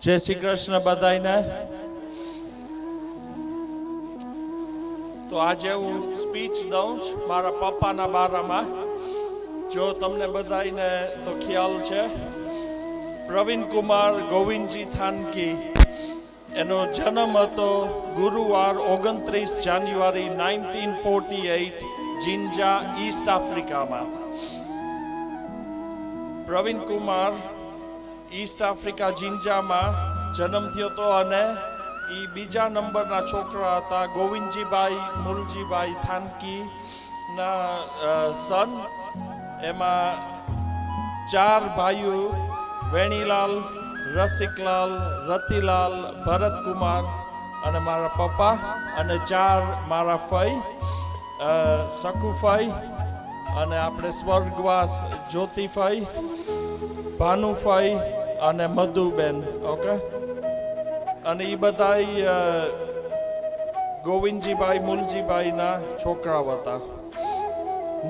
જય શ્રી કૃષ્ણ બધાને. તો આજે હું સ્પીચ દઉં છું મારા પપ્પાના બારામાં. જો તમને બધાને તો ખ્યાલ છે, પ્રવીણ કુમાર ગોવિંદજી થાનકી એનો જન્મ હતો ગુરુવાર 29 જાન્યુઆરી 1948 જિંજા ઈસ્ટ આફ્રિકામાં. પ્રવીણ કુમાર ઈસ્ટ આફ્રિકા જિંજામાં જન્મ થયો હતો અને એ બીજા નંબરના છોકરા હતા ગોવિંદજીભાઈ મુલજીભાઈ થાનકીના સન. એમાં 4 ભાઈઓ વેણીલાલ, રસિકલાલ, રતિલાલ, ભરતકુમાર અને મારા પપ્પા, અને 4 મારા ફઈ શકુફઈ અને આપણે સ્વર્ગવાસ જ્યોતિફઈ, ભાનુફઈ અને મધુબેન. ઓકે, અને એ બધા ગોવિંદજીભાઈ મુલજીભાઈના છોકરાઓ હતા.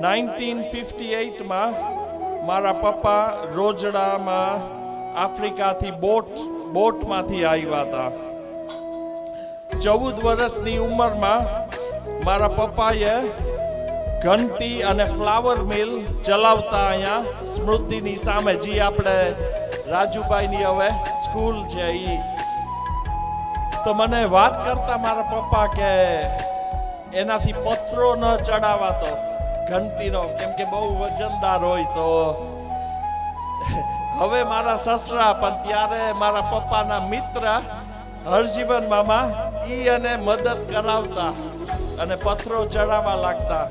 1958માં મારા પપ્પા રોજડામાં આફ્રિકાથી બોટમાંથી આવ્યા હતા. 14 વર્ષની ઉંમરમાં મારા પપ્પાએ ઘંટી અને ફ્લાવર મિલ ચલાવતા અહીંયા સ્મૃતિની સામે, જે આપણે રાજુભાઈની હવે સ્કૂલ છે એ. તો મને વાત કરતા મારા પપ્પા કે એનાથી પથરો ન ચડાવાતો ઘંટીનો, કેમ કે બહુ વજનદાર હોય. તો હવે મારા સસરા પણ ત્યારે મારા પપ્પાના મિત્ર હરજીવન મામા ઈ અને મદદ કરાવતા અને પથરો ચડાવવા લાગતા.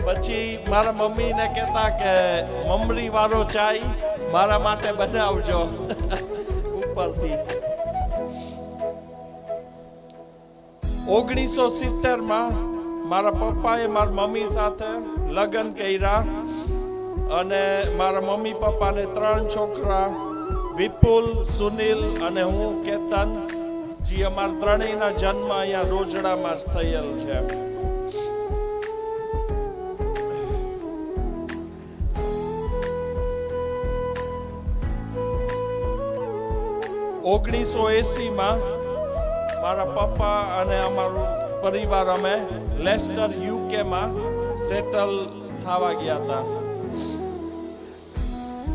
પછી મારા મમ્મીને કહેતા કે મમરી વાળો ચાય મારા માટે બનાવજો ઉપરથી. 1970માં મારા પપ્પાએ મારા મમ્મી સાથે લગ્ન કર્યા અને મારા મમ્મી પપ્પાને 3 છોકરા, વિપુલ, સુનિલ અને હું કેતન, જે અમારા ત્રણેયના જન્મ અહીંયા રોજડામાં જ થયેલ છે. માં મારા પપ્પા અને અમારું પરિવાર અમે લેસ્ટર યુકેમાં સેટલ થવા ગયા હતા.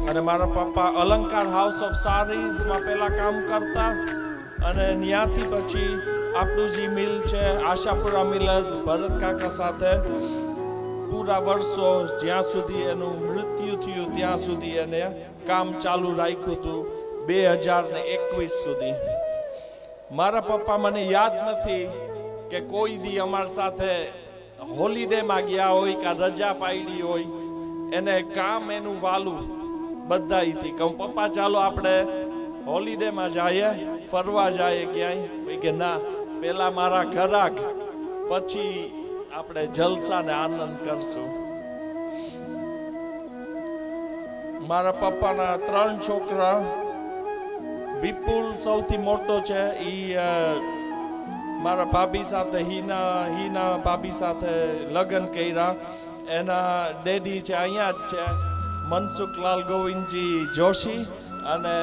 અને મારા પપ્પા અલંકાર હાઉસ ઓફ સારીઝમાં પહેલા કામ કરતા અને ત્યાંથી પછી આપણું જે મિલ છે આશાપુરા મિલર્સ, ભરત કાકા સાથે પૂરા વર્ષો જ્યાં સુધી એનું મૃત્યુ થયું ત્યાં સુધી એને કામ ચાલુ રાખ્યું હતું, 2021 સુધી. મારા પપ્પા મને યાદ નથી કે કોઈ દી અમારી સાથે હોલિડેમાં ગયા હોય કે રજા પાડી હોય. એને કામ એનું વાલું બધાયથી કહું, પપ્પા ચાલો આપણે હોલિડેમાં જઈએ, ફરવા જઈએ ક્યાંય, કે ના પેલા મારા ઘરાક, પછી આપણે જલસા ને આનંદ કરશું. મારા પપ્પાના 3 છોકરા, વિપુલ સૌથી મોટો છે. મારા ભાભી સાથે હીના ભાભી સાથે લગ્ન કર્યા. એના ડેડી છે અહીંયા જ છે, મનસુખલાલ ગોવિંદજી જોશી, અને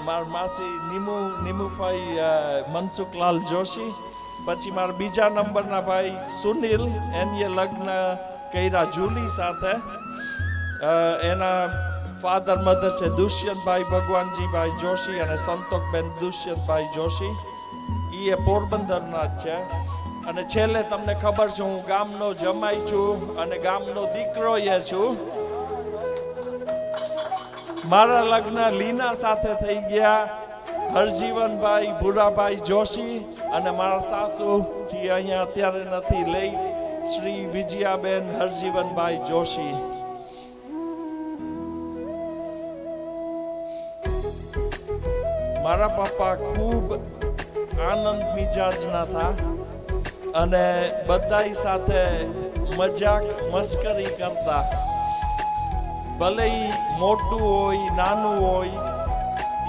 મારા માસી નીમુભાઈ મનસુખલાલ જોશી. પછી મારા બીજા નંબરના ભાઈ સુનિલ, એને લગ્ન કર્યા જુલી સાથે. એના ફાધર મધર છે દુષ્યંતભાઈ ભગવાનજીભાઈ જોશી અને સંતોકબેન દુષ્યંતભાઈ જોશી, એ પોરબંદરના જ છે. અને છેલ્લે તમને ખબર છે, હું ગામનો જમાઈ છું અને ગામનો દીકરો એ છું. મારા લગ્ન લીના સાથે થઈ ગયા, હરજીવનભાઈ ભુરાભાઈ જોશી, અને મારા સાસુ જે અહીંયા અત્યારે નથી, લઈ શ્રી વિજયાબેન હરજીવનભાઈ જોશી. મારા પપ્પા ખૂબ આનંદ મિજાજના હતા અને બધાય સાથે મજાક મસ્કરી કરતા. ભલે ઈ મોટું હોય નાનું હોય,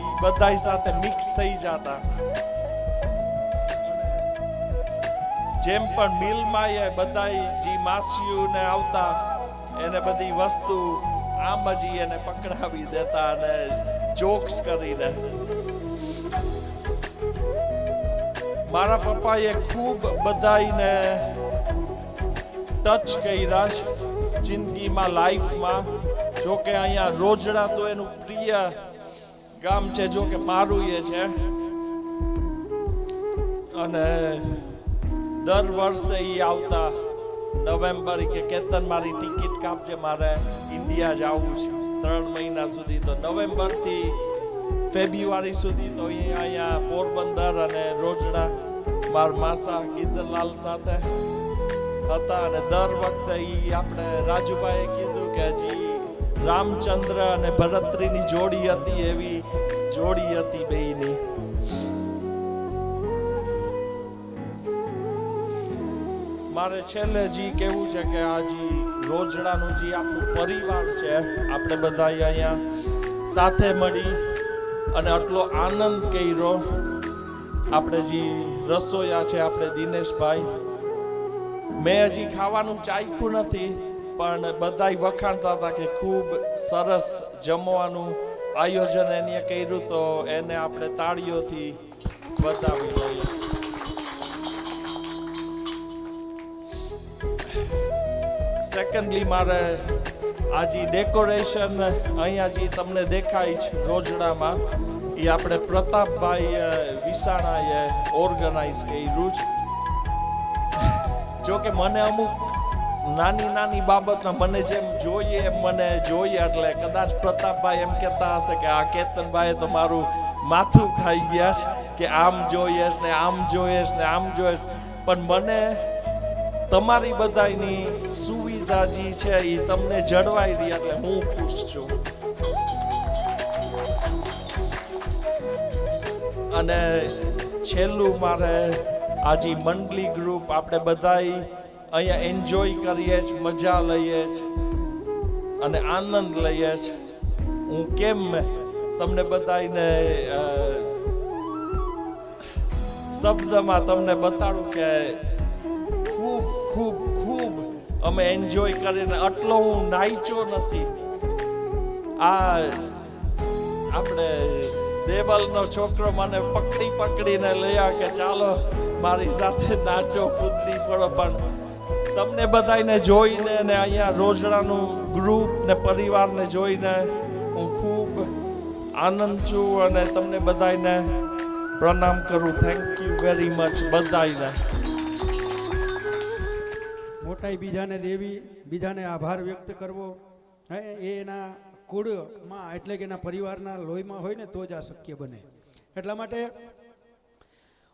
ઈ બધાય સાથે મિક્સ થઈ જતા. જેમ પણ મિલમાં એ બધાય જે માસીઓને આવતા, એને બધી વસ્તુ આમ જ એને પકડાવી દેતા અને જોક્સ કરીને. મારા પપ્પાએ ખૂબ બધાને ટચ કર્યા છે જિંદગીમાં, લાઈફમાં. જો કે અહીંયા રોજડા તો એનું પ્રિય ગામ છે, જો કે મારું એ છે. અને દર વર્ષે એ આવતા નવેમ્બર કે કેતન મારી ટિકિટ કાપજે, મારે ઇન્ડિયા જવું છે 3 મહિના સુધી. તો નવેમ્બરથી ફેબ્રુઆરી સુધી તો અહીંયા પોરબંદર અને રોજડા માર માસા ગીધરલાલ સાથે હતા. અને દર વખતે આપણે રાજુભાઈએ કીધું કે હજી રામચંદ્ર અને ભરતરીની જોડી હતી, એવી જોડી હતી બેયની. મારે છેલ્લે જી કેવું છે કે આ જી રોજડાનું જે આપણું પરિવાર છે, આપણે બધા અહીંયા સાથે મળી અને આટલો આનંદ કર્યો. આપણે જે રસોયા છે આપણે દિનેશભાઈ, મેં હજી ખાવાનું ચાખ્યું નથી, પણ બધાય વખાણતા હતા કે ખૂબ સરસ જમવાનું આયોજન એને કર્યું. તો એને આપણે તાળીઓથી બતાવી લઈએ. સેકન્ડલી મારે આ જે ડેકોરેશન અહીંયા જે તમને દેખાય છે રોજડામાં, એ આપણે પ્રતાપભાઈ વિસાણાએ ઓર્ગેનાઇઝ કર્યું છે. જો કે મને અમુક નાની નાની બાબતમાં મને જેમ જોઈએ એમ મને જોઈએ, એટલે કદાચ પ્રતાપભાઈ એમ કહેતા હશે કે આ કેતનભાઈએ તો મારું માથું ખાઈ ગયા છે કે આમ જોઈએ ને આમ જોઈએ ને આમ જોઈએ. પણ મને તમારી બધાની સુવિધા જે છે એ તમને જળવાઈ રહી એટલે હું ખુશ છું. અને છેલ્લું મારે આજે મંડલી ગ્રુપ આપણે બધાય અહીંયા એન્જોય કરીએ છીએ, મજા લઈએ છીએ અને આનંદ લઈએ છીએ. હું કેમ તમને બધાને શબ્દમાં તમને બતાડું કે ખૂબ ખૂબ ખૂબ અમે એન્જોય કરીને, આટલો હું નાચ્યો નથી. આ આપણે દેવલનો છોકરો મને પકડી પકડીને લઈ આવે કે ચાલો મારી સાથે નાચો, કૂદડી પડો. પણ તમને બધાને જોઈને ને અહીંયા રોજડાનું ગ્રુપ ને પરિવારને જોઈને હું ખૂબ આનંદ છું અને તમને બધાને પ્રણામ કરું. થેન્ક યુ વેરી મચ બધાને. મોટાઈ બીજાને દેવી, બીજાને આભાર વ્યક્ત કરવો, હે એ એના કુળમાં એટલે કે એના પરિવારના લોહીમાં હોય ને તો જ આ શક્ય બને. એટલા માટે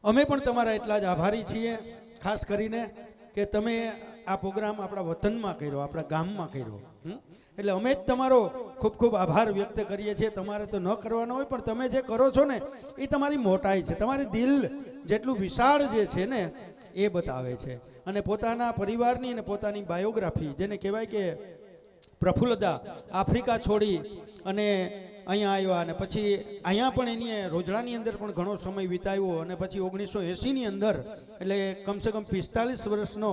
અમે પણ તમારા એટલા જ આભારી છીએ, ખાસ કરીને કે તમે આ પ્રોગ્રામ આપણા વતનમાં કર્યો, આપણા ગામમાં કર્યો. એટલે અમે જ તમારો ખૂબ ખૂબ આભાર વ્યક્ત કરીએ છીએ. તમારે તો ન કરવાનો હોય, પણ તમે જે કરો છો ને એ તમારી મોટાઈ છે, તમારી દિલ જેટલું વિશાળ જે છે ને એ બતાવે છે. અને પોતાના પરિવારની અને પોતાની બાયોગ્રાફી, જેને કહેવાય કે પ્રફુલ્લતા આફ્રિકા છોડી અને અહીંયા આવ્યા અને પછી અહીંયા પણ એની રોજડાની અંદર પણ ઘણો સમય વિતાવ્યો અને પછી 1980ની અંદર એટલે કમસે કમ 45 વર્ષનો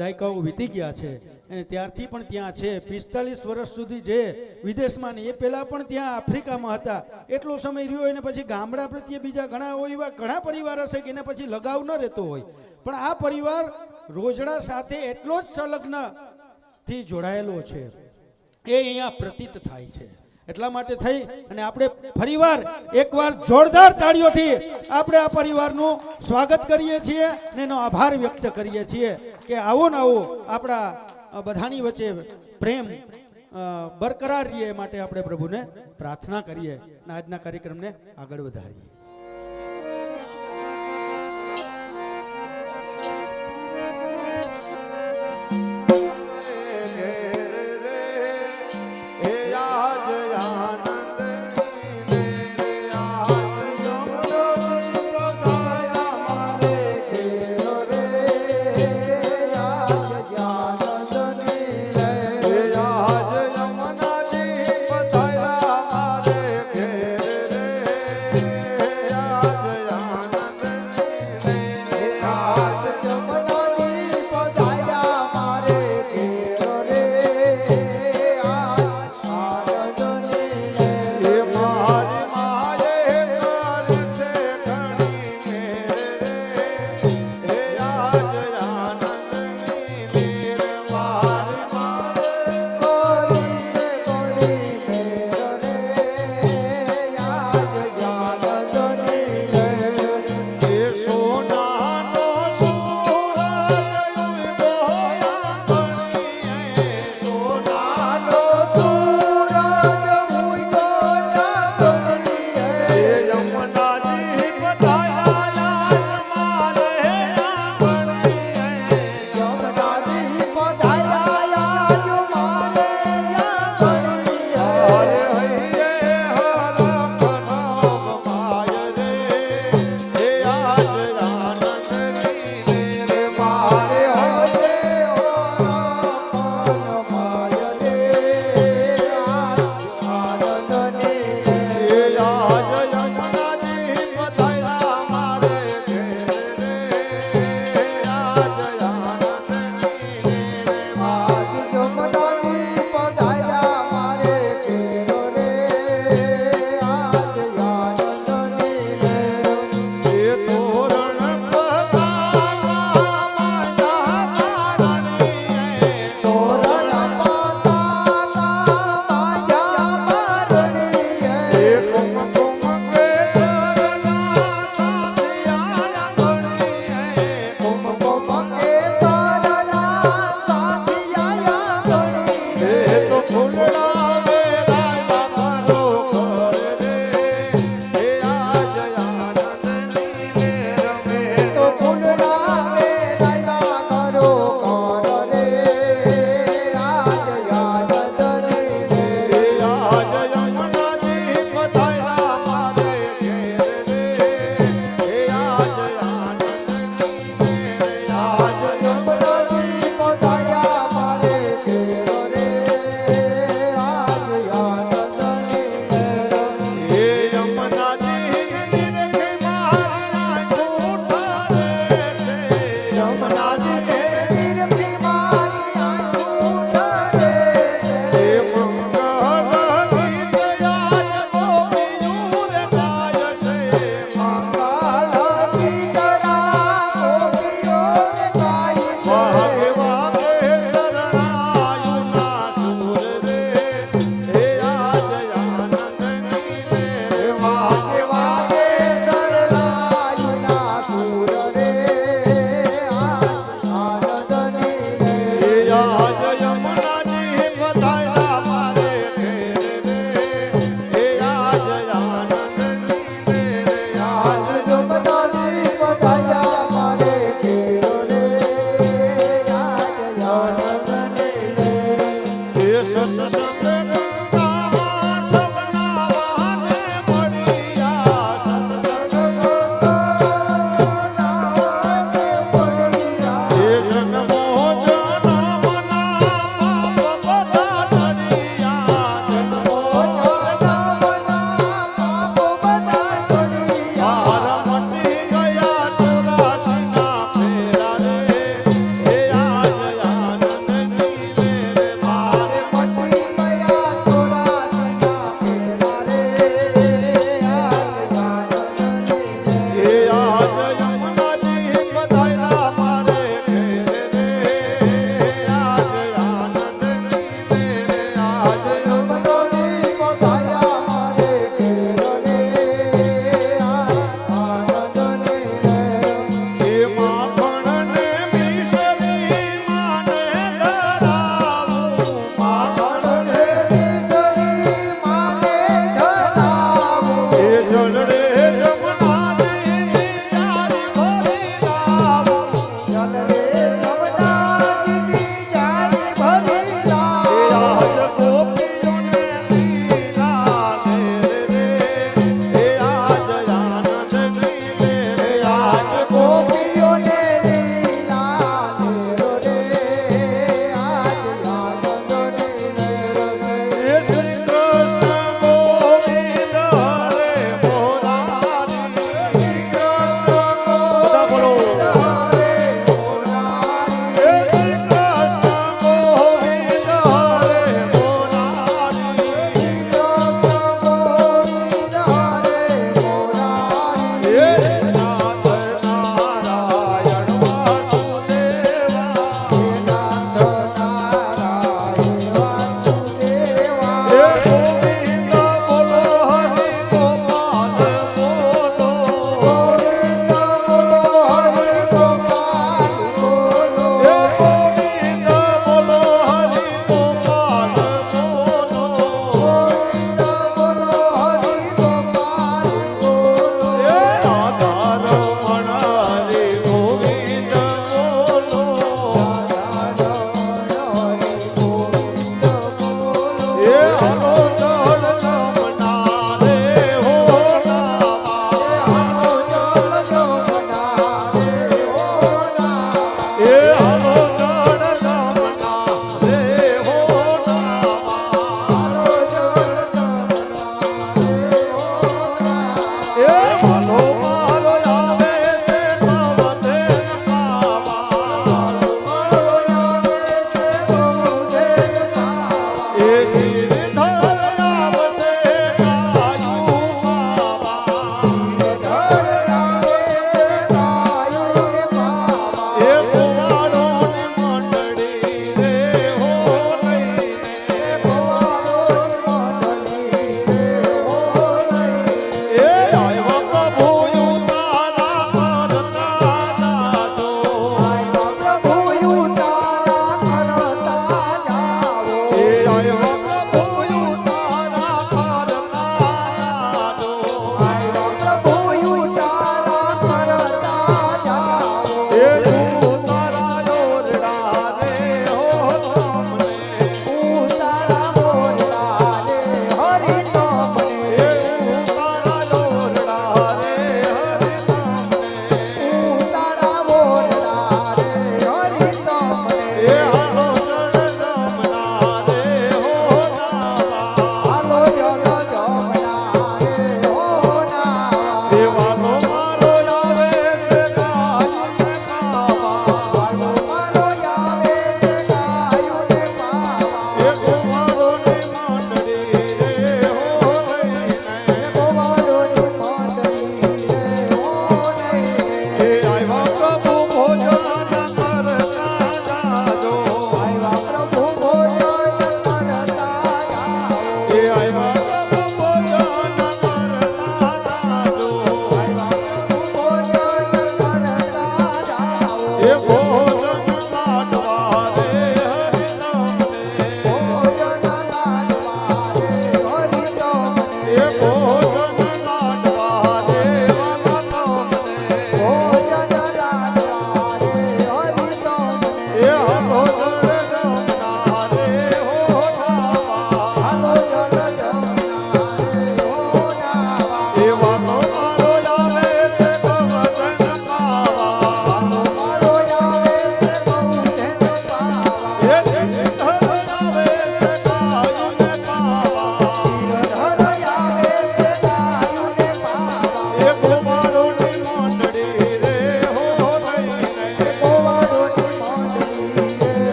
દાયકાઓ વીતી ગયા છે. અને ત્યારથી પણ ત્યાં છે. 45 વર્ષ સુધી જે વિદેશમાં ને એ પહેલાં પણ ત્યાં આફ્રિકામાં હતા, એટલો સમય રહ્યો. એને પછી ગામડા પ્રત્યે બીજા ઘણા હોય એવા ઘણા પરિવાર હશે કે એને પછી લગાવ ન રહેતો હોય, પણ આ પરિવાર રોજડા સાથે એટલો જ સંલગ્નથી જોડાયેલો છે, એ અહીંયા પ્રતીત થાય છે. એટલા માટે થઈ અને આપણે ફરીવાર એકવાર જોરદાર તાળીઓથી આપણે આ પરિવારનું સ્વાગત કરીએ છીએ અને એનો આભાર વ્યક્ત કરીએ છીએ કે આવો ને આવો આપણા બધાની વચ્ચે પ્રેમ બરકરાર રહે. માટે આપણે પ્રભુને પ્રાર્થના કરીએ અને આજના કાર્યક્રમને આગળ વધારીએ.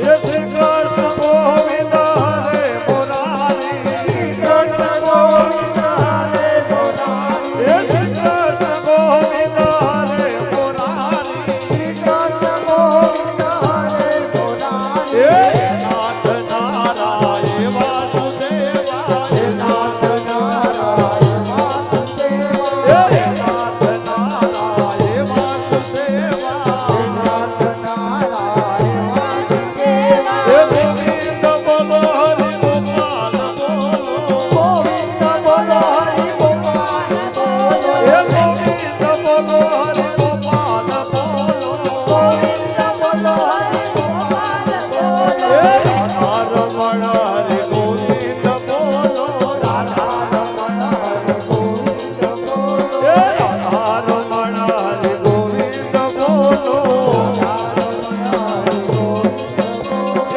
એ શ્રી કૃષ્ણ ગોવિંદ હરે મુરારી એ શ્રી કૃષ્ણ ગોવિંદ હરે મુરારી એ નાથ નારાયણ વાસુદેવા એ નાથ નારાયણ વાસુદેવા એ ગોવિંદ બોલો હરિ ગોપાલ બોલો એ ગોવિંદ બોલો હરિ ગોપાલ બોલો એ રાધા રમણ હરિ ગોવિંદ બોલો રાધા રમણ હરિ ગોવિંદ બોલો એ રાધા રમણ હરિ ગોવિંદ બોલો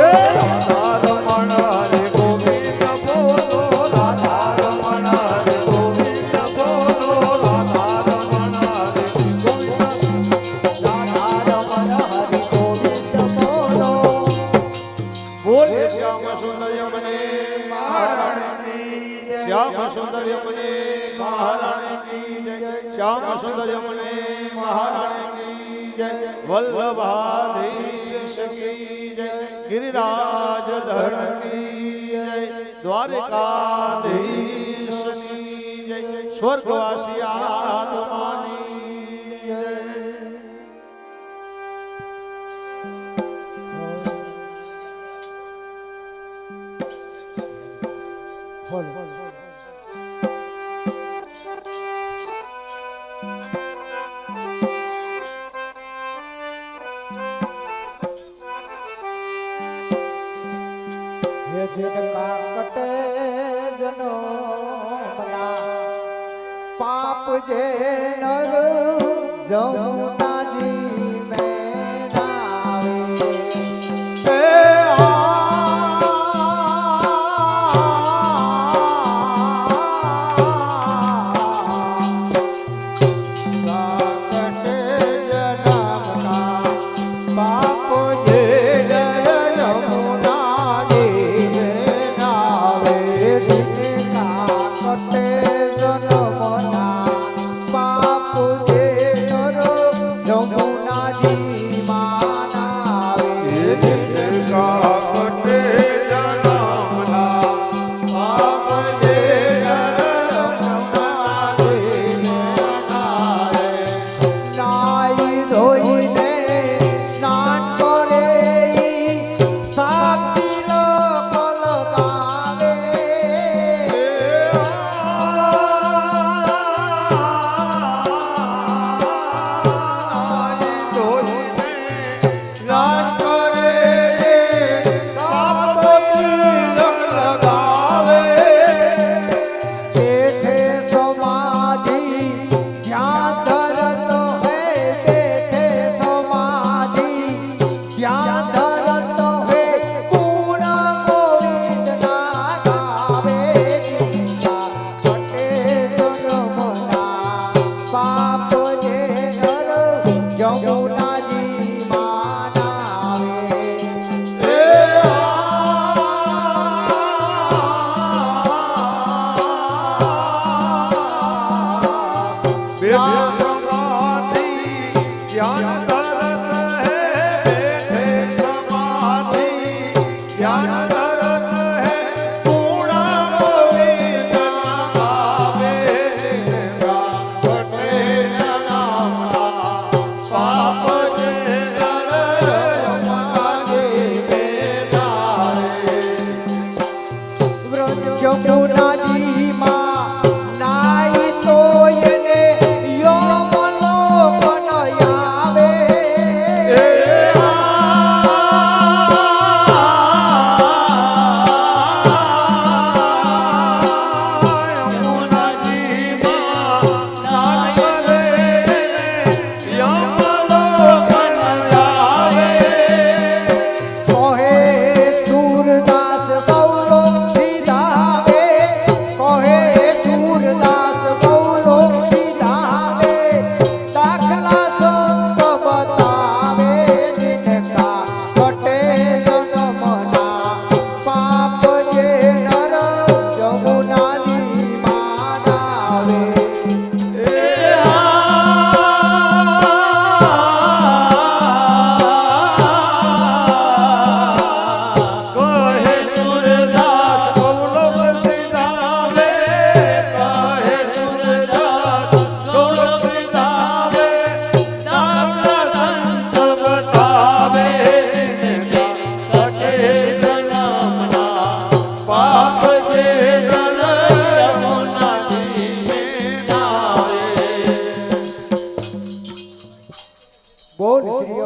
એ રાધા રમણ હરિ ગોવિંદ બોલો રાધા રમણ હરિ ગોવિંદ બોલો રાધા રમણ હરિ બોલે શ્યામ સુંદર યમને મહારાણી શ્યામ સુંદર યમને મહારાણી જય શ્યામ સુંદર યમને મહારાણી જય વલ્લભાધીશ કી જય ગિરિરાજ ધરણ કી જય દ્વારકાધીશ કી જય સ્વર્ગવાસી આત્માની જય કટે જનો પાપ જે નર જમુનાજી મેં નાવે તે કટે જનમના પાપ જે કટે જનમના પાપ જે નર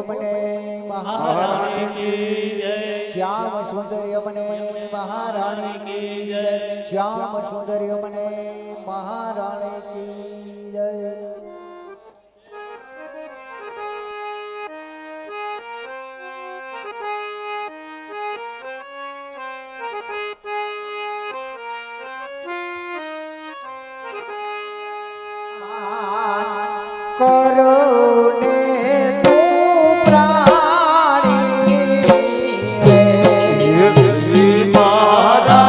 મને મહારાણી કી જય શ્યામ સુંદર્ય મને મહારાણી કી જય શ્યામ સુંદર્ય મને મહારાણી કી જય કરુણે તું પ્રાણી શ્રી મહારાણીજીના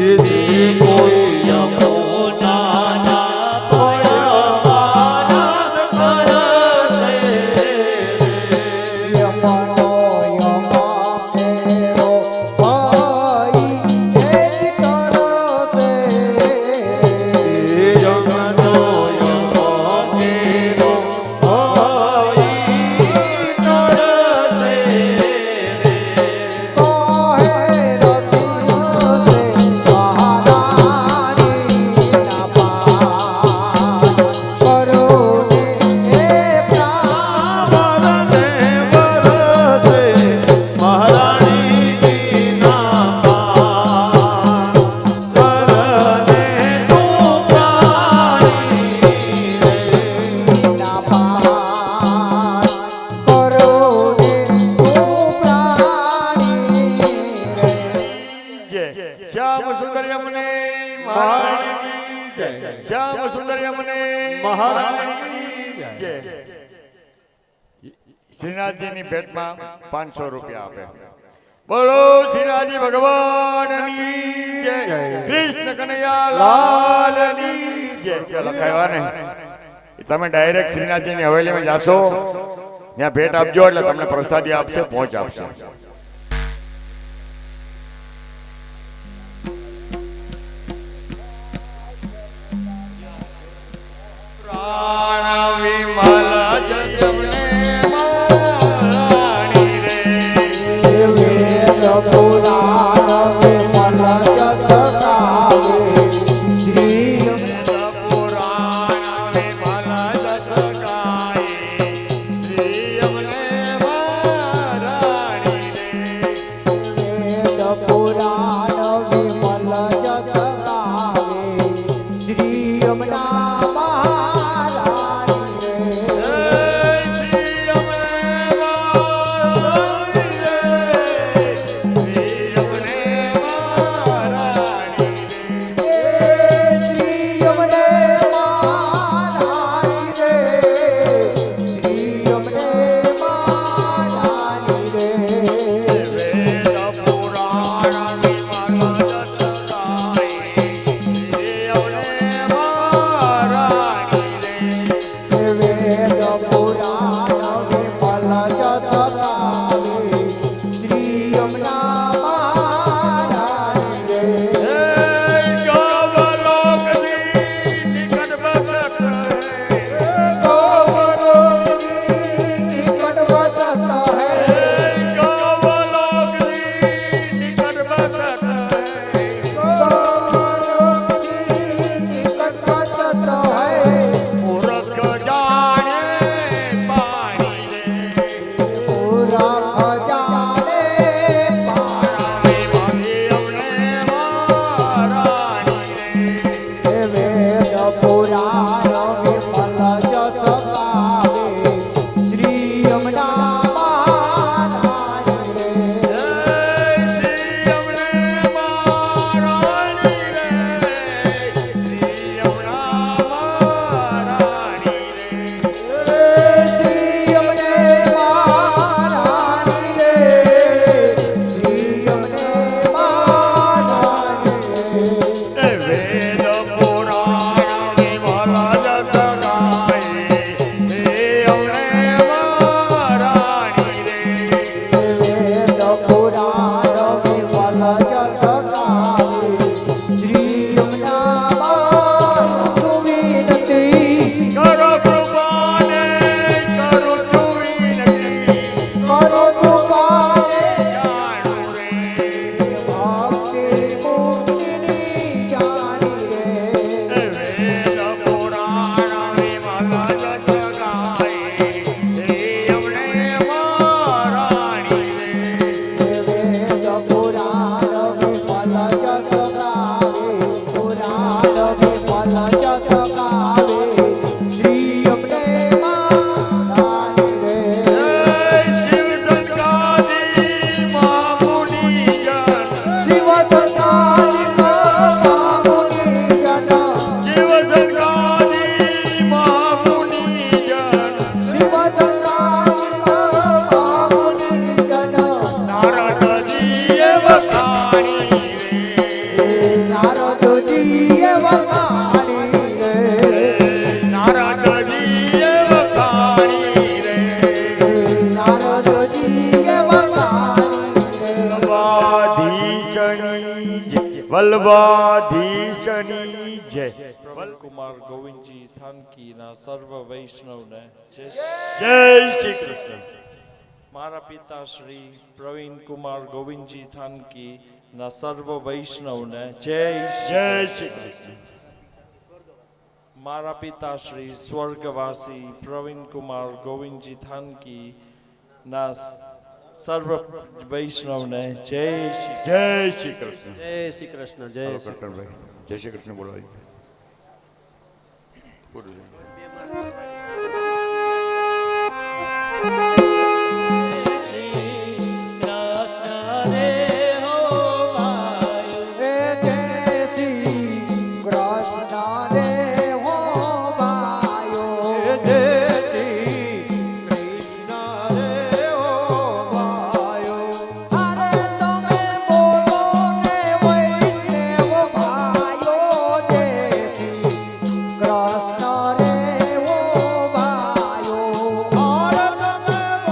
યમનો યમનેરો ભાઈ એ જ તળસે. શ્યામ સુંદર યમને મહારાણી કી જય. શ્યામ સુંદર યમને મહારાણી કી જય. શ્રીનાથજીની ભેટમાં 500 રૂપિયા આપે. બોલો શ્રીનાથજી ભગવાનની જય. કૃષ્ણ કનૈયા લાલની જય. લખાયવા ને તમે ડાયરેક્ટ શ્રીનાથજીની હવેલીમાં જાશો, ત્યાં ભેટ આપજો એટલે તમને પ્રસાદી આપશે, પહોંચ આપશે. ના નારદજીએ વખાણી રે નારદજીએ વખાણી રે નારદજીએ વખાણી રે વલ્લભાધીશની જય વલ્લભાધીશની જય પ્રવીણ કુમાર ગોવિંદજી થાનકીના સર્વ વૈષ્ણવને જય જય શ્રી કૃષ્ણ મારા પિતા શ્રી પ્રવીણ કુમાર ગોવિંદજી થાનકી ના સર્વ વૈષ્ણવને જય જય શ્રી કૃષ્ણ મારા પિતા શ્રી સ્વર્ગવાસી પ્રવીણ કુમાર ગોવિંદજી થાનકી ના સર્વ વૈષ્ણવને જય શ્રી જય શ્રી કૃષ્ણ જય શ્રી કૃષ્ણ જય હાલો શ્રી કરશનભાઈ જય શ્રી કૃષ્ણ બોલાવી પૂરું છે. રે જય શ્રી કૃષ્ણ રે હો ભાયો જય શ્રી કૃષ્ણ રે ઓ ભાયો અરે તમે બોલો ને વૈષ્ણવ ભાયો જય શ્રી કૃષ્ણ રે હો ભાયો અરે તમે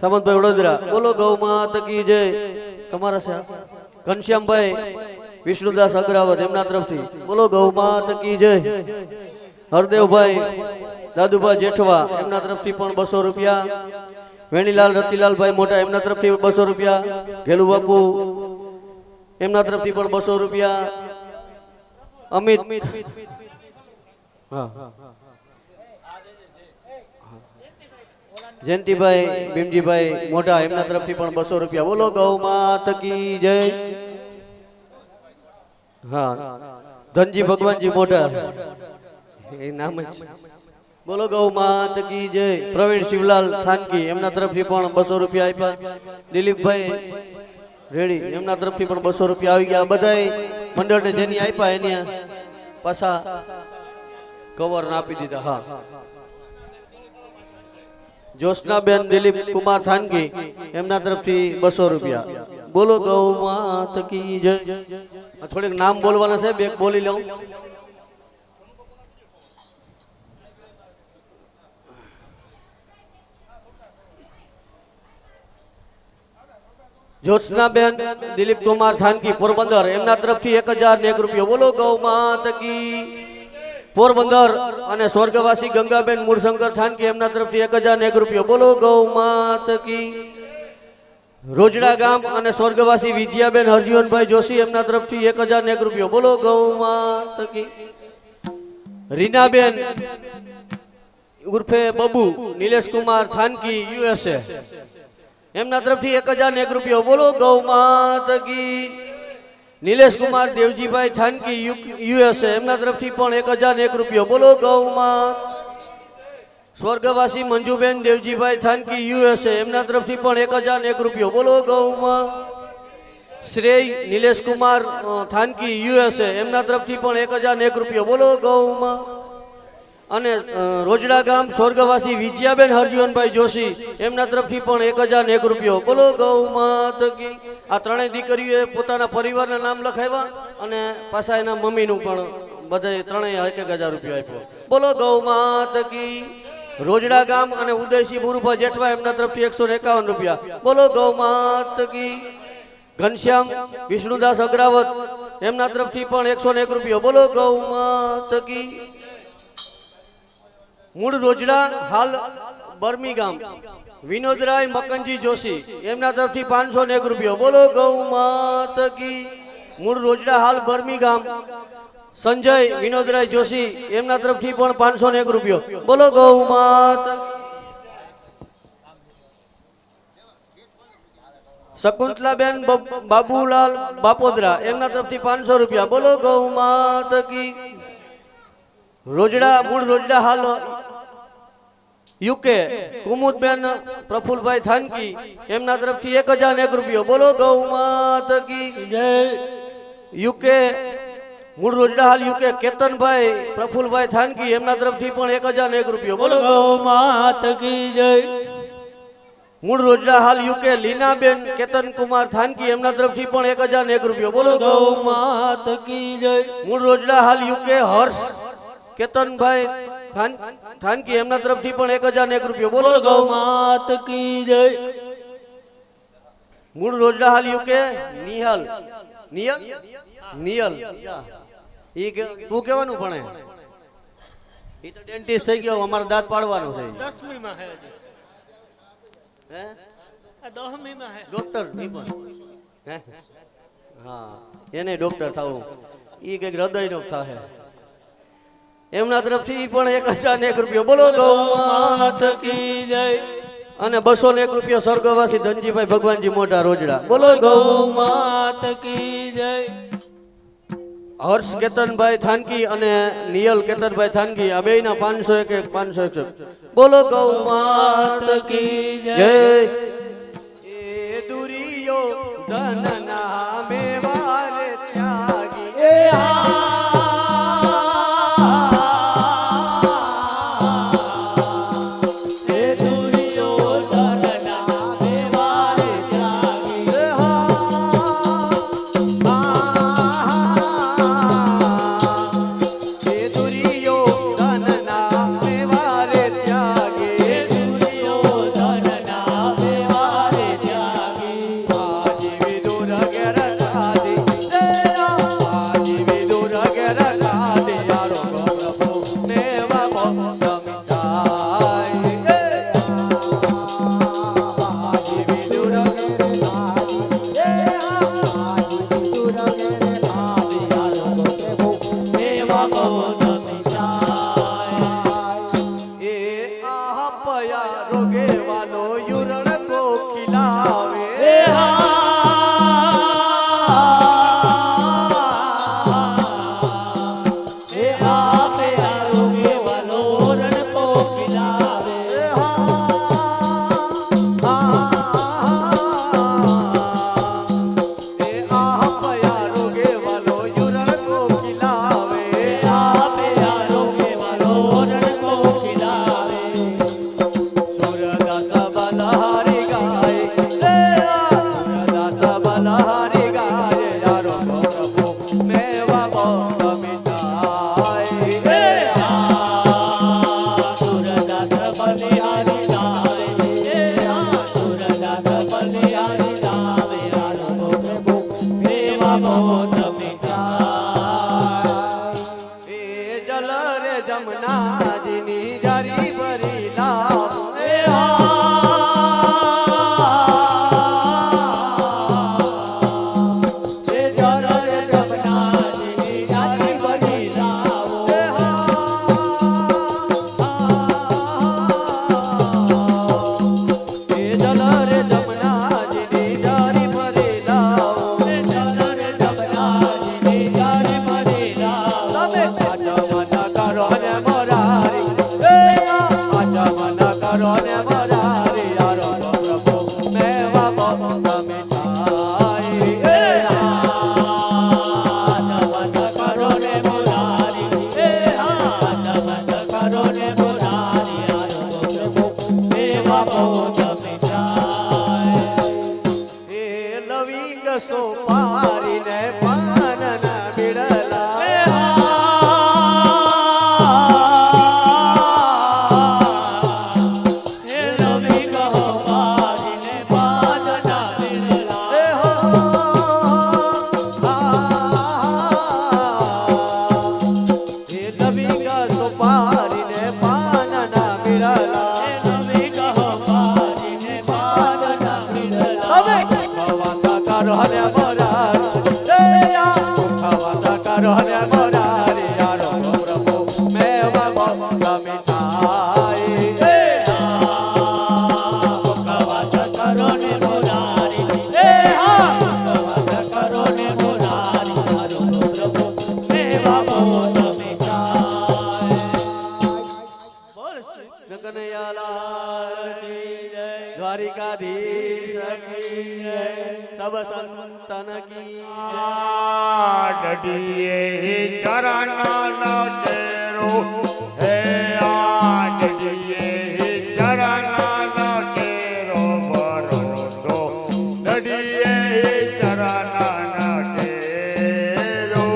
સામંતભાઈ વડોદરા બોલો ગૌ માત કી જય. તમારા છે ઘનશ્યામભાઈ વિષ્ણુદાસ અગ્રાવત એમના તરફથી બોલો ગૌ માત કી જય. હરદેવભાઈ દાદુભાઈ જેઠવા એમના તરફથી પણ 200 રૂપિયા. વેણીલાલ રતિલાલભાઈ મોટા એમના તરફથી 200 રૂપિયા. ઘેલુ બાપુ એમના તરફથી પણ 200 રૂપિયા. અમિત હા જયંતિભાઈ ભીમજીભાઈ મોટા એમના તરફથી પણ 200 રૂપિયા. બોલો ગૌ માત કી જય. હા ધનજી ભગવાનજી મોટા એ નામ જ છે. બોલો ગૌ માત કી જય. પ્રવીણ શિવલાલ થાનકી એમના તરફથી પણ 200 રૂપિયા આપ્યા. દિલીપભાઈ રેડી એમના તરફથી પણ 200 રૂપિયા આવી ગયા. બધાય મંડળને જેની આપ્યા એની પાછા કવર આપી દીધા. હા જોશનાબેન દિલીપ કુમાર થાનકી એમના તરફથી 200 રૂપિયા. બોલો ગૌ માત કી જય. થોડીક નામ બોલવાના છે, બે બોલી લઉં. જ્યોત્સનાબેન દિલીપ કુમાર થાનકી પોરબંદર એમના તરફથી 1001 રૂપિયા. બોલો ગૌ માત કી. પોરબંદર અને સ્વર્ગવાસી ગંગાબેન મૂળશંકર થાનકી એમના તરફથી 1001 રૂપિયા. બોલો ગૌ માત કી. રોજડા ગામ અને સ્વર્ગવાસી વિજયાબેન હરજીવનભાઈ જોશી એમના તરફથી 1001 રૂપિયા. બોલો ગૌ માત કી. રીનાબેન ઉર્ફે બબુ નિલેશ કુમાર થાનકી USA એમના તરફથી 1001 રૂપિયા. બોલો ગૌ માત કી. નિલેશ કુમાર દેવજીભાઈ થાનકી USA એમના તરફથી પણ 1001 રૂપિયા. બોલો ગૌ માત. સ્વર્ગવાસી મંજુબેન દેવજીભાઈ થાનકી USA એમના તરફથી પણ 1001 રૂપિયા. બોલો ગૌ માત. શ્રેય નિલેશ કુમાર થાનકી USA એમના તરફથી પણ 1001 રૂપિયા. બોલો ગૌ માત. અને રોજડા ગામ સ્વર્ગવાસી વિજયાબેન હરજીવનભાઈ જોશી એમના તરફથી પણ 1001 રૂપિયા. બોલો ગૌ માત કી. આ ત્રણેય દીકરીઓએ પોતાના પરિવારના નામ લખાવ્યા અને પાછા એના મમ્મીનું પણ બધાય ત્રણેય 1000 રૂપિયા આપ્યો. બોલો ગૌ માત કી. રોજડા ગામ અને ઉદયસિંહ બુરુભા જેઠવા એમના તરફથી 151 રૂપિયા. બોલો ગૌ માત કી. ઘનશ્યામ વિષ્ણુદાસ અગ્રાવત એમના તરફથી પણ 101 રૂપિયા. બોલો ગૌ માત કી. મૂળ રોજડા હાલ બર્મિંગામ વિનોદરાય મકનજી જોશી એમના તરફથી 501 રૂપિયા. બોલો ગૌ માત કી. મૂળ રોજડા હાલ બર્મિંગામ સંજય વિનોદરાય જોશી એમના તરફથી પણ 501 રૂપિયા. બોલો ગૌ માત. શકુંતલાબેન બાબુલાલ બાપોદરા એમના તરફથી 500 રૂપિયા. બોલો ગૌ માત કી. રોજડા મૂળ રોજડા હાલ UK કુમુદબેન પ્રફુલભાઈ થાનકી એમના તરફથી 1001 રૂપિયા. બોલો ગૌ માત કી જય. UK મૂળ રોજડા હાલ UK કેતનભાઈ પ્રફુલભાઈ થાનકી એમના તરફથી પણ 1001 રૂપિયા. બોલો ગૌ માત કી જય. મૂળ રોજડા હાલ UK લીનાબેન કેતન કુમાર થાનકી એમના તરફથી પણ 1001 રૂપિયા. બોલો ગૌ માત કી જય. મૂળ રોજડા હાલ UK હર્ષ કેતનભાઈ થાનકી એમના તરફથી પણ 1001 રૂપિયા. બોલો ગૌ માત કી જય. મૂળ રોજડા હાલ UK નિયલ ઈ તું કેવાનું ભણે? ઈ તો ડેન્ટિસ્ટ થઈ ગયો, અમારે દાંત પાડવાનું છે. 10મી માં હે હે આ 10મી માં હે ડોક્ટર ની પણ હે હા એને ડોક્ટર થવું ઈ કઈક હૃદયનો થાહે એમના તરફથી પણ 1001 રૂપિયા. બોલો ગૌ માત કી જય. અને 201 રૂપિયા સ્વર્ગવાસી ધનજીભાઈ ભગવાનજી મોટા રોજડા. બોલો ગૌ માત કી જય. હર્ષ કેતનભાઈ થાનકી અને નિયલ કેતનભાઈ થાનકી આ બેયના 501 501. બોલો ગૌ માત કી જય. એ દુરિયો ધન નામે વારે ત્યાગી એ ધન નામે રખા દિયારો પ્રભુ મેવા મોત મિટાય બાજી વિદુર ઘેરે લાજી બાજી વિદુર ઘેરે લાજી યારો પ્રભુ મેવા મોત મિટાય એ આહ પયા રોગે વાલો યુરણ કો ખિલાવે જમનાજીની જારી ભરી લાવ સોપારીને પાનના બિડલા રોહને મોરારી ખાવા રોહને મોરારી યારો પ્રભુ મેવા મોત મિટાય રોને મોરારી પ્રભુ મેવા મોત મિટાય બોલ શ્રી કનૈયાલાલ કી જય દ્વારિકાધીશ કી જય सब संतन की डडिए चरण न तेरो हे डडिए चरण न तेरो बरनो दो डडिए चरण न तेरो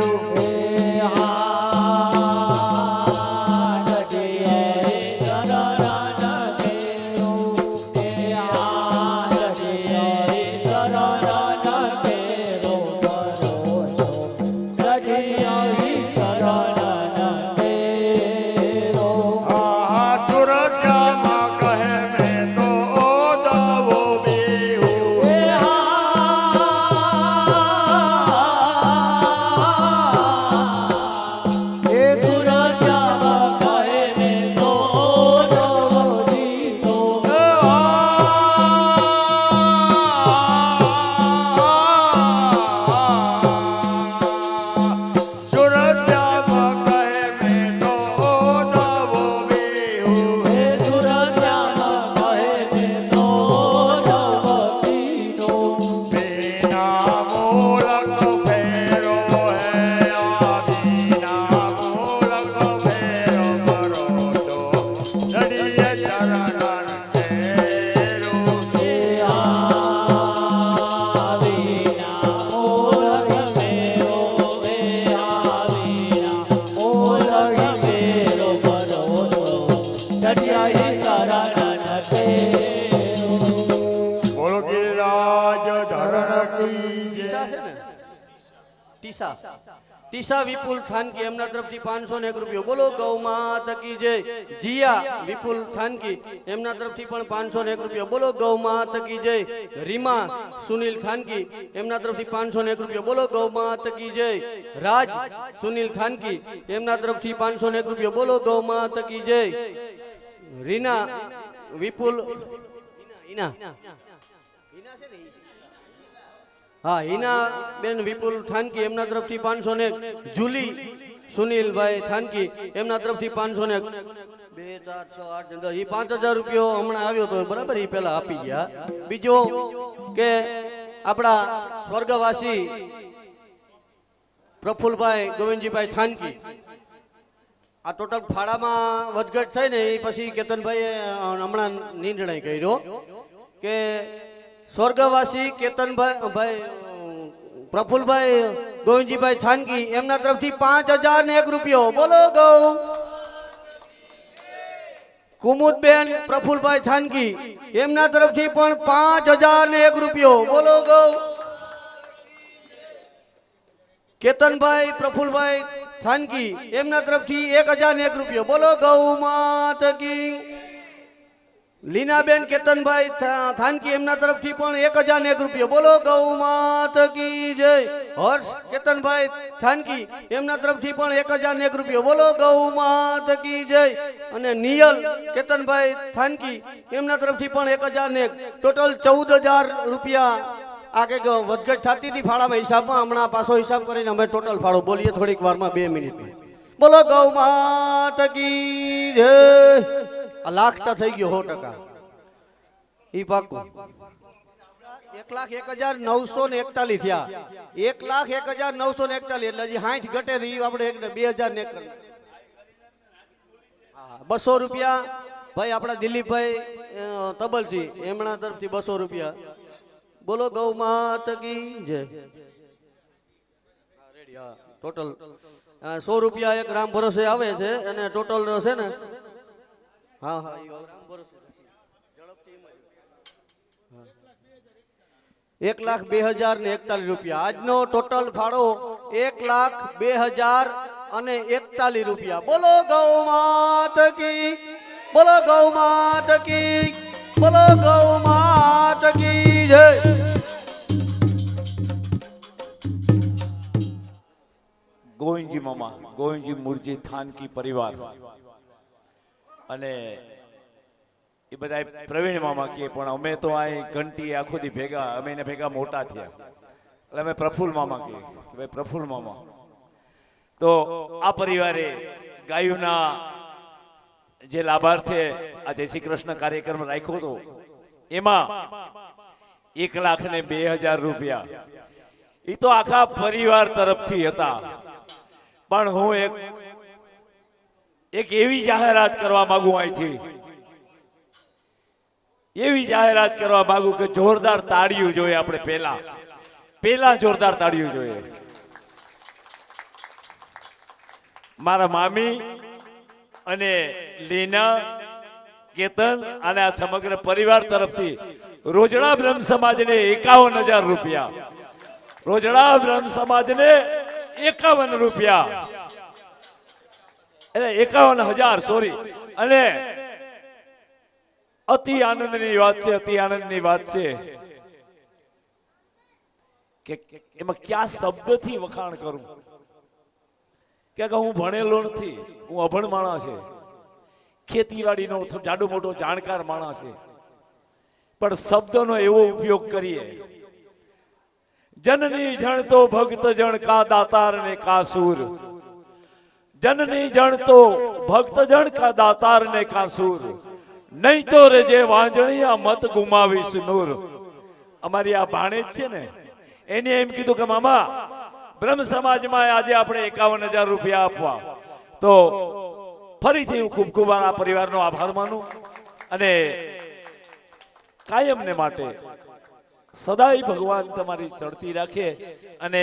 ટીસા ટીસા વિપુલ થાનકી એમના તરફથી 501 રૂપિયો બોલો ગૌ માત કી જય. જીયા વિપુલ થાનકી એમના તરફથી પણ 501 રૂપિયો બોલો ગૌ માત કી જય. રીમા સુનિલ થાનકી એમના તરફથી 501 રૂપિયો બોલો ગૌ માત કી જય. રાજ સુનિલ થાનકી એમના તરફથી 501 રૂપિયો બોલો ગૌ માત કી જય. રીના વિપુલ હિના હા હિના બેન વિપુલ થાનકી એમના તરફથી 501. જુલી સુનિલભાઈ થાનકી એમના તરફથી 501. 2 4 6 8 10 એ 5000 રૂપિયો હમણાં આવ્યો તો બરાબર એ પેલા આપી ગયા. બીજો કે આપણા સ્વર્ગવાસી પ્રફુલભાઈ ગોવિંદજીભાઈ થાનકી આ ટોટલ ફાળામાં વધઘટ થઈ ને એ પછી કેતનભાઈએ હમણાં નિર્ણય કર્યો કે સ્વર્ગવાસી કેતનભાઈ પ્રફુલભાઈ ગોવિંદજીભાઈ થાનકી એમના તરફથી 5001 રૂપિયો બોલો ગૌ. કુમુદબેન પ્રફુલભાઈ થાનકી એમના તરફથી પણ 5001 રૂપિયો બોલો ગૌ. કેતનભાઈ પ્રફુલભાઈ થાનકી એમના તરફથી 1001 રૂપિયો બોલો ગૌ માત કી. લીનાબેન કેતનભાઈ થાનકી એમના તરફથી પણ 1001 રૂપિયો બોલો ગૌ માત કી જય. હર્ષ કેતનભાઈ થાનકી એમના તરફથી પણ 1001 રૂપિયો બોલો ગૌ માત કી જય. અને નિયલ કેતનભાઈ થાનકી એમના તરફથી પણ 1001. ટોટલ 14000 રૂપિયા આ કંઈક વધઘટ થતી હતી ફાળામાં હિસાબમાં. હમણાં પાછો હિસાબ કરીને અમે ટોટલ ફાળો બોલીએ થોડીક વારમાં 2 મિનિટમાં. બોલો ગૌ માત કી જય. આ લાખતા થઈ ગયો 100%. ઈ પાકું 1,01,941 થયા. 1,01,941 એટલે હજી 60 ઘટે ઈ આપણે 2000 ને 200 રૂપિયા ભાઈ આપણા દિલીપભાઈ તબલજી એમના તરફથી 200 રૂપિયા બોલો ગૌ માત કી જય. ટોટલ 100 રૂપિયા એક રામ ભરોસે આવે છે અને ટોટલ છે ને હા હા રામ ભરોસે 1,02,041 રૂપિયા. આજનો ટોટલ ફાળો 1,02,041 રૂપિયા. બોલો ગૌ માત કી. બોલો ગૌ માત કી. બોલો ગૌ માત કી જય. ગોવિંદજી મામા ગોવિંદજી મુરજી થાનકી પરિવાર અને એ બધા પ્રવીણ મામા કહે પણ અમે તો આ ઘંટી આખો દી ભેગા અમે એને ભેગા મોટા થયા એટલે અમે પ્રફુલ્લ મામા કહીએ કે ભાઈ પ્રફુલ્લ મામા. તો આ પરિવારે ગાયોના જે લાભાર્થે આ જય શ્રી કૃષ્ણ કાર્યક્રમ રાખ્યો હતો એમાં 1,02,000 રૂપિયા એ તો આખા પરિવાર તરફથી હતા. પણ હું એક એવી જાહેરાત કરવા માંગુ અહીંથી એવી જાહેરાત કરવા માંગુ કે જોરદાર તાળીઓ જોઈએ. આપણે પહેલા જોરદાર તાળીઓ જોઈએ. મારા મામી અને લીના કેતન અને આ સમગ્ર પરિવાર તરફથી રોજડા બ્રહ્મ સમાજને 51,000 રૂપિયા. રોજડા બ્રહ્મ સમાજને 51 રૂપિયા એટલે 51,000 સોરી. અને અતિ આનંદની વાત છે અતિ આનંદની વાત છે કે એમાં કયા શબ્દથી વખાણ કરું કે હું ભણેલો નથી, હું અભણ માણસ છે, ખેતીવાડીનો જાડો મોટો જાણકાર માણસ છે, પણ શબ્દનો એવો ઉપયોગ કરીએ જનની જણ તો ભક્ત જણ કા દાતાર ને કા સૂર. જનની જણ તો ભક્ત જણ કા દાતાર ને કા સૂર. નહીં તો રેજે વાંજણિયા મત ગુમાવીશ નૂર. અમારી આ ભાણેજ છે ને એને એમ કીધું કે મામા બ્રહ્મ સમાજમાં આજે આપણે 51,000 રૂપિયા આપવા. તો ફરીથી હું ખૂબ ખૂબ આ પરિવારનો આભાર માનું અને કાયમને માટે સદાય ભગવાન તમારી ચડતી રાખે. અને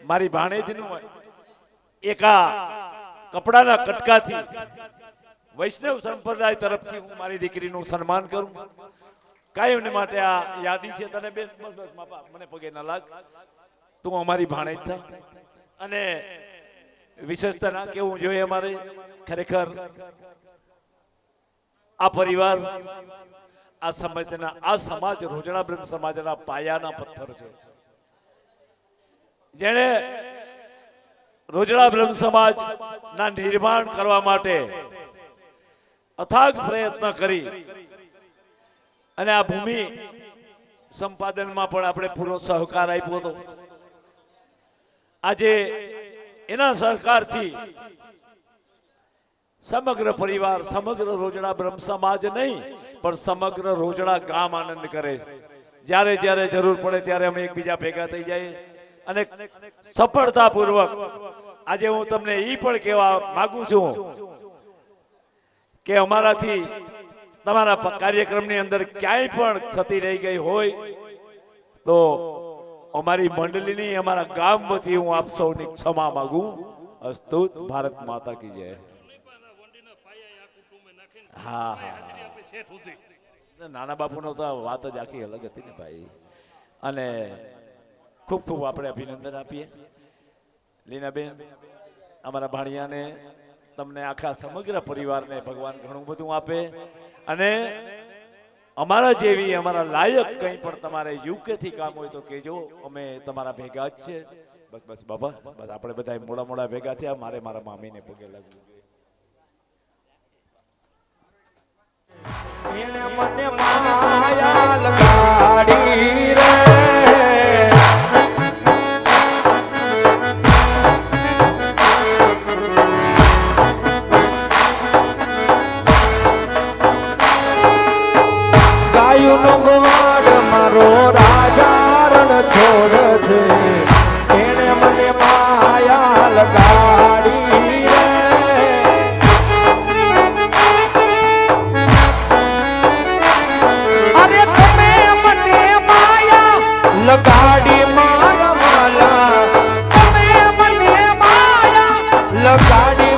મારી ભાણેજનું એકા કપડાના કટકાથી વૈષ્ણવ સંપ્રદાય તરફથી હું મારી દીકરીનું સન્માન કરું. કાયમને માટે આ યાદી છે. તને બેન મને પગે ના લાગ, તું અમારી ભાણેજ થા અને વિશેષતા ના કેવું જોઈએ અમારે ખરેખર આ પરિવાર આ સમાજ રોજડા બ્રહ્મ સમાજના પાયાના પથ્થર છે. જેણે રોજડા બ્રહ્મ સમાજ ના નિર્માણ કરવા માટે અથાગ પ્રયત્ન કરી અને આ ભૂમિ સંપાદનમાં પણ આપણે પૂરો સહકાર આપ્યો હતો. આજે એના સહકારથી સમગ્ર પરિવાર, સમગ્ર રોજડા બ્રહ્મ સમાજ નહીં પણ સમગ્ર રોજડા ગામ આનંદ કરે છે. જ્યારે જ્યારે જરૂર પડે ત્યારે અમે એકબીજા ભેગા થઈ જાય અને સફળતાપૂર્વક આજે હું તમને એ પણ કહેવા માંગુ છું કે અમારાથી તમારા કાર્યક્રમની અંદર ક્યાંય પણ ક્ષતિ રહી ગઈ હોય તો અમારી મંડળીની, અમારા ગામ વતી હું આપ સૌની ક્ષમા માંગુ. અસ્તુ. ભારત માતા કી જય. હા હા, નાના બાપુનો તો વાત જ આખી અલગ હતી ને ભાઈ. અને ખૂબ ખૂબ આપણે અભિનંદન આપીએ લીનાબેન, અમારા ભાણિયાને, તમને આખા સમગ્ર પરિવારને ભગવાન ઘણું બધું આપે. અને અમારા જેવી, અમારા લાયક કંઈ પણ તમારે યુકેથી કામ હોય તો કહેજો, અમે તમારા ભેગા જ છે. બસ બસ બાબા, બસ આપણે બધા મોડા મોડા ભેગા થયા. મારે મારા મામીને પગે લાગવું. એને મને માયા લગાડી રે, ગાયુંનો ગવાડ મારો રાજા રણ છોડ છે. એને મને માયા લગાડી રે, અરે તમે મને માયા લગાડી મારા વાલા, તમે મને માયા લગાડી